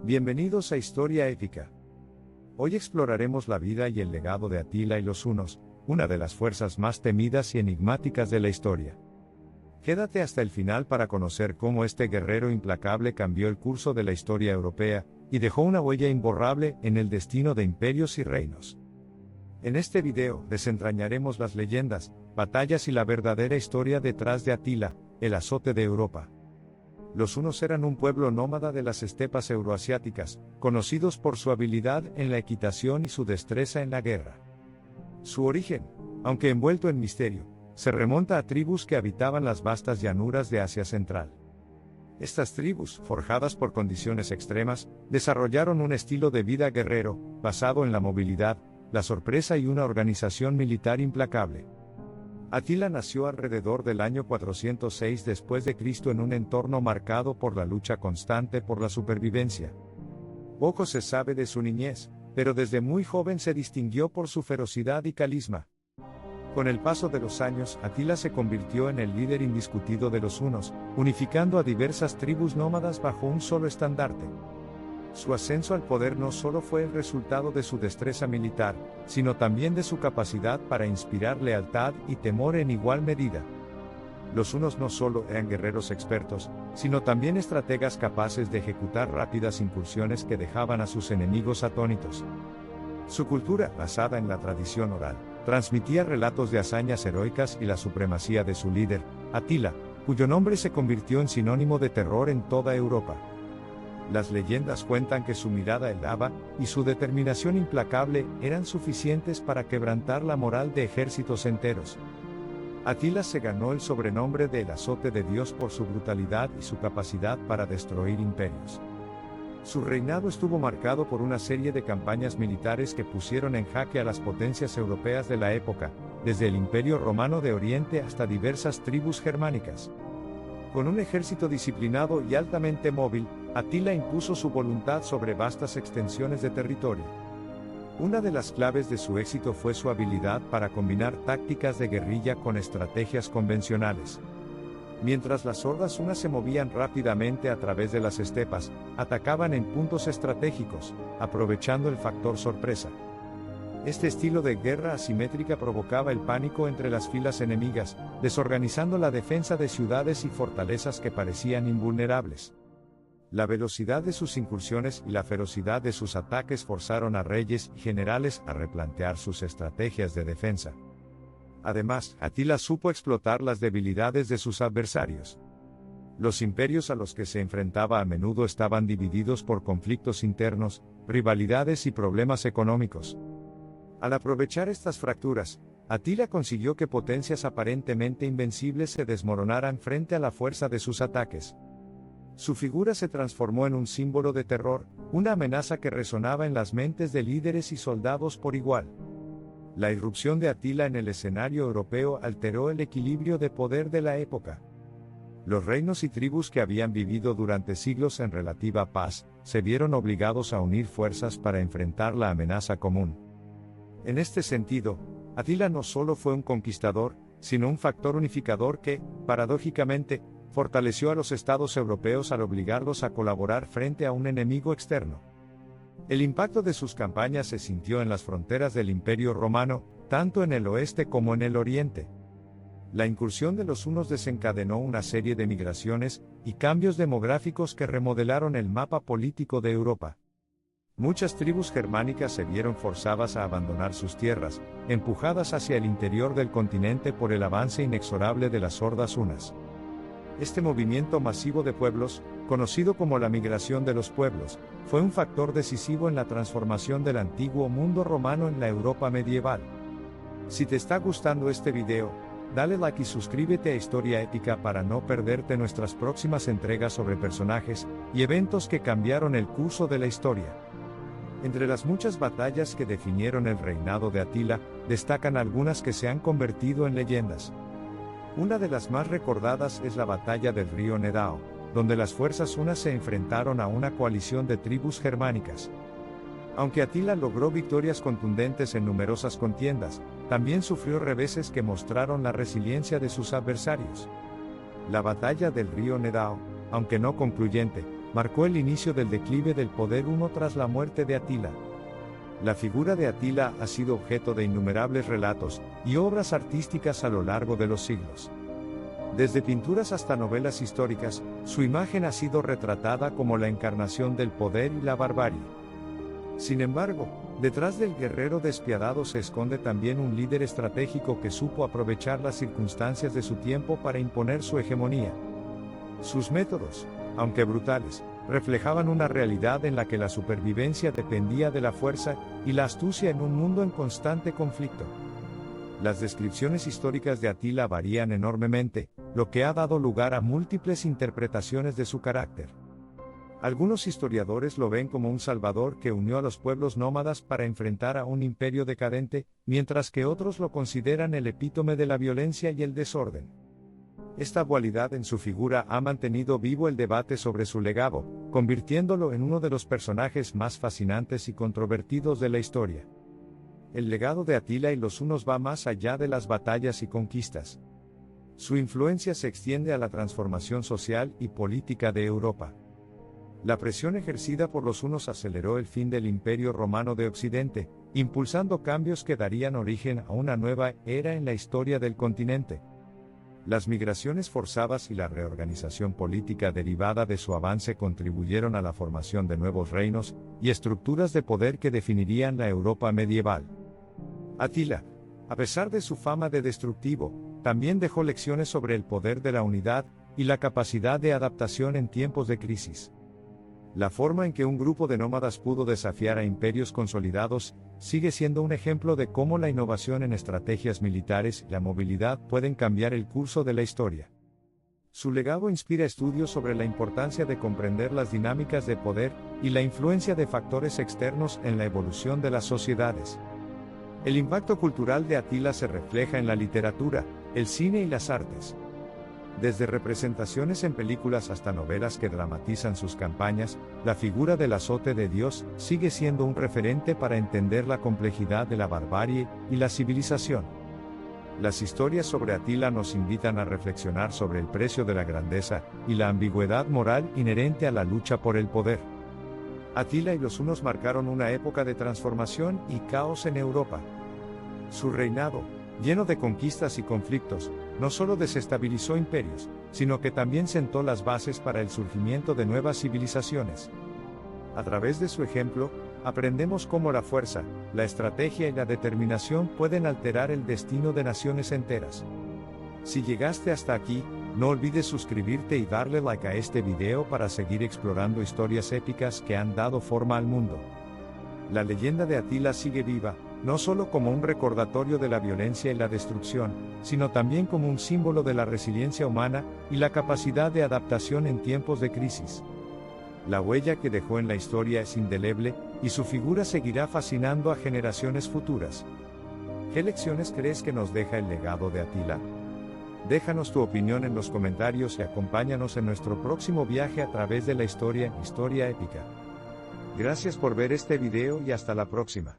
Bienvenidos a Historia Épica. Hoy exploraremos la vida y el legado de Atila y los hunos, una de las fuerzas más temidas y enigmáticas de la historia. Quédate hasta el final para conocer cómo este guerrero implacable cambió el curso de la historia europea, y dejó una huella imborrable en el destino de imperios y reinos. En este video, desentrañaremos las leyendas, batallas y la verdadera historia detrás de Atila, el azote de Europa. Los hunos eran un pueblo nómada de las estepas euroasiáticas, conocidos por su habilidad en la equitación y su destreza en la guerra. Su origen, aunque envuelto en misterio, se remonta a tribus que habitaban las vastas llanuras de Asia Central. Estas tribus, forjadas por condiciones extremas, desarrollaron un estilo de vida guerrero, basado en la movilidad, la sorpresa y una organización militar implacable. Atila nació alrededor del año 406 después de Cristo en un entorno marcado por la lucha constante por la supervivencia. Poco se sabe de su niñez, pero desde muy joven se distinguió por su ferocidad y carisma. Con el paso de los años, Atila se convirtió en el líder indiscutido de los hunos, unificando a diversas tribus nómadas bajo un solo estandarte. Su ascenso al poder no solo fue el resultado de su destreza militar, sino también de su capacidad para inspirar lealtad y temor en igual medida. Los hunos no solo eran guerreros expertos, sino también estrategas capaces de ejecutar rápidas incursiones que dejaban a sus enemigos atónitos. Su cultura, basada en la tradición oral, transmitía relatos de hazañas heroicas y la supremacía de su líder, Atila, cuyo nombre se convirtió en sinónimo de terror en toda Europa. Las leyendas cuentan que su mirada helada y su determinación implacable eran suficientes para quebrantar la moral de ejércitos enteros. Atila se ganó el sobrenombre de el azote de Dios por su brutalidad y su capacidad para destruir imperios. Su reinado estuvo marcado por una serie de campañas militares que pusieron en jaque a las potencias europeas de la época, desde el Imperio Romano de Oriente hasta diversas tribus germánicas. Con un ejército disciplinado y altamente móvil, Atila impuso su voluntad sobre vastas extensiones de territorio. Una de las claves de su éxito fue su habilidad para combinar tácticas de guerrilla con estrategias convencionales. Mientras las hordas hunas se movían rápidamente a través de las estepas, atacaban en puntos estratégicos, aprovechando el factor sorpresa. Este estilo de guerra asimétrica provocaba el pánico entre las filas enemigas, desorganizando la defensa de ciudades y fortalezas que parecían invulnerables. La velocidad de sus incursiones y la ferocidad de sus ataques forzaron a reyes y generales a replantear sus estrategias de defensa. Además, Atila supo explotar las debilidades de sus adversarios. Los imperios a los que se enfrentaba a menudo estaban divididos por conflictos internos, rivalidades y problemas económicos. Al aprovechar estas fracturas, Atila consiguió que potencias aparentemente invencibles se desmoronaran frente a la fuerza de sus ataques. Su figura se transformó en un símbolo de terror, una amenaza que resonaba en las mentes de líderes y soldados por igual. La irrupción de Atila en el escenario europeo alteró el equilibrio de poder de la época. Los reinos y tribus que habían vivido durante siglos en relativa paz, se vieron obligados a unir fuerzas para enfrentar la amenaza común. En este sentido, Atila no solo fue un conquistador, sino un factor unificador que, paradójicamente, fortaleció a los estados europeos al obligarlos a colaborar frente a un enemigo externo. El impacto de sus campañas se sintió en las fronteras del Imperio Romano, tanto en el oeste como en el oriente. La incursión de los hunos desencadenó una serie de migraciones y cambios demográficos que remodelaron el mapa político de Europa. Muchas tribus germánicas se vieron forzadas a abandonar sus tierras, empujadas hacia el interior del continente por el avance inexorable de las hordas hunas. Este movimiento masivo de pueblos, conocido como la migración de los pueblos, fue un factor decisivo en la transformación del antiguo mundo romano en la Europa medieval. Si te está gustando este video, dale like y suscríbete a Historia Épica para no perderte nuestras próximas entregas sobre personajes y eventos que cambiaron el curso de la historia. Entre las muchas batallas que definieron el reinado de Atila, destacan algunas que se han convertido en leyendas. Una de las más recordadas es la batalla del río Nedao, donde las fuerzas hunas se enfrentaron a una coalición de tribus germánicas. Aunque Atila logró victorias contundentes en numerosas contiendas, también sufrió reveses que mostraron la resiliencia de sus adversarios. La batalla del río Nedao, aunque no concluyente, marcó el inicio del declive del poder huno tras la muerte de Atila. La figura de Atila ha sido objeto de innumerables relatos y obras artísticas a lo largo de los siglos. Desde pinturas hasta novelas históricas, su imagen ha sido retratada como la encarnación del poder y la barbarie. Sin embargo, detrás del guerrero despiadado se esconde también un líder estratégico que supo aprovechar las circunstancias de su tiempo para imponer su hegemonía. Sus métodos, aunque brutales, reflejaban una realidad en la que la supervivencia dependía de la fuerza y la astucia en un mundo en constante conflicto. Las descripciones históricas de Atila varían enormemente, lo que ha dado lugar a múltiples interpretaciones de su carácter. Algunos historiadores lo ven como un salvador que unió a los pueblos nómadas para enfrentar a un imperio decadente, mientras que otros lo consideran el epítome de la violencia y el desorden. Esta dualidad en su figura ha mantenido vivo el debate sobre su legado, convirtiéndolo en uno de los personajes más fascinantes y controvertidos de la historia. El legado de Atila y los hunos va más allá de las batallas y conquistas. Su influencia se extiende a la transformación social y política de Europa. La presión ejercida por los hunos aceleró el fin del Imperio Romano de Occidente, impulsando cambios que darían origen a una nueva era en la historia del continente. Las migraciones forzadas y la reorganización política derivada de su avance contribuyeron a la formación de nuevos reinos y estructuras de poder que definirían la Europa medieval. Atila, a pesar de su fama de destructivo, también dejó lecciones sobre el poder de la unidad y la capacidad de adaptación en tiempos de crisis. La forma en que un grupo de nómadas pudo desafiar a imperios consolidados sigue siendo un ejemplo de cómo la innovación en estrategias militares y la movilidad pueden cambiar el curso de la historia. Su legado inspira estudios sobre la importancia de comprender las dinámicas de poder y la influencia de factores externos en la evolución de las sociedades. El impacto cultural de Atila se refleja en la literatura, el cine y las artes. Desde representaciones en películas hasta novelas que dramatizan sus campañas, la figura del azote de Dios sigue siendo un referente para entender la complejidad de la barbarie y la civilización. Las historias sobre Atila nos invitan a reflexionar sobre el precio de la grandeza y la ambigüedad moral inherente a la lucha por el poder. Atila y los hunos marcaron una época de transformación y caos en Europa. Su reinado, lleno de conquistas y conflictos, no solo desestabilizó imperios, sino que también sentó las bases para el surgimiento de nuevas civilizaciones. A través de su ejemplo, aprendemos cómo la fuerza, la estrategia y la determinación pueden alterar el destino de naciones enteras. Si llegaste hasta aquí, no olvides suscribirte y darle like a este video para seguir explorando historias épicas que han dado forma al mundo. La leyenda de Atila sigue viva, no solo como un recordatorio de la violencia y la destrucción, sino también como un símbolo de la resiliencia humana y la capacidad de adaptación en tiempos de crisis. La huella que dejó en la historia es indeleble, y su figura seguirá fascinando a generaciones futuras. ¿Qué lecciones crees que nos deja el legado de Atila? Déjanos tu opinión en los comentarios y acompáñanos en nuestro próximo viaje a través de la historia épica. Gracias por ver este video y hasta la próxima.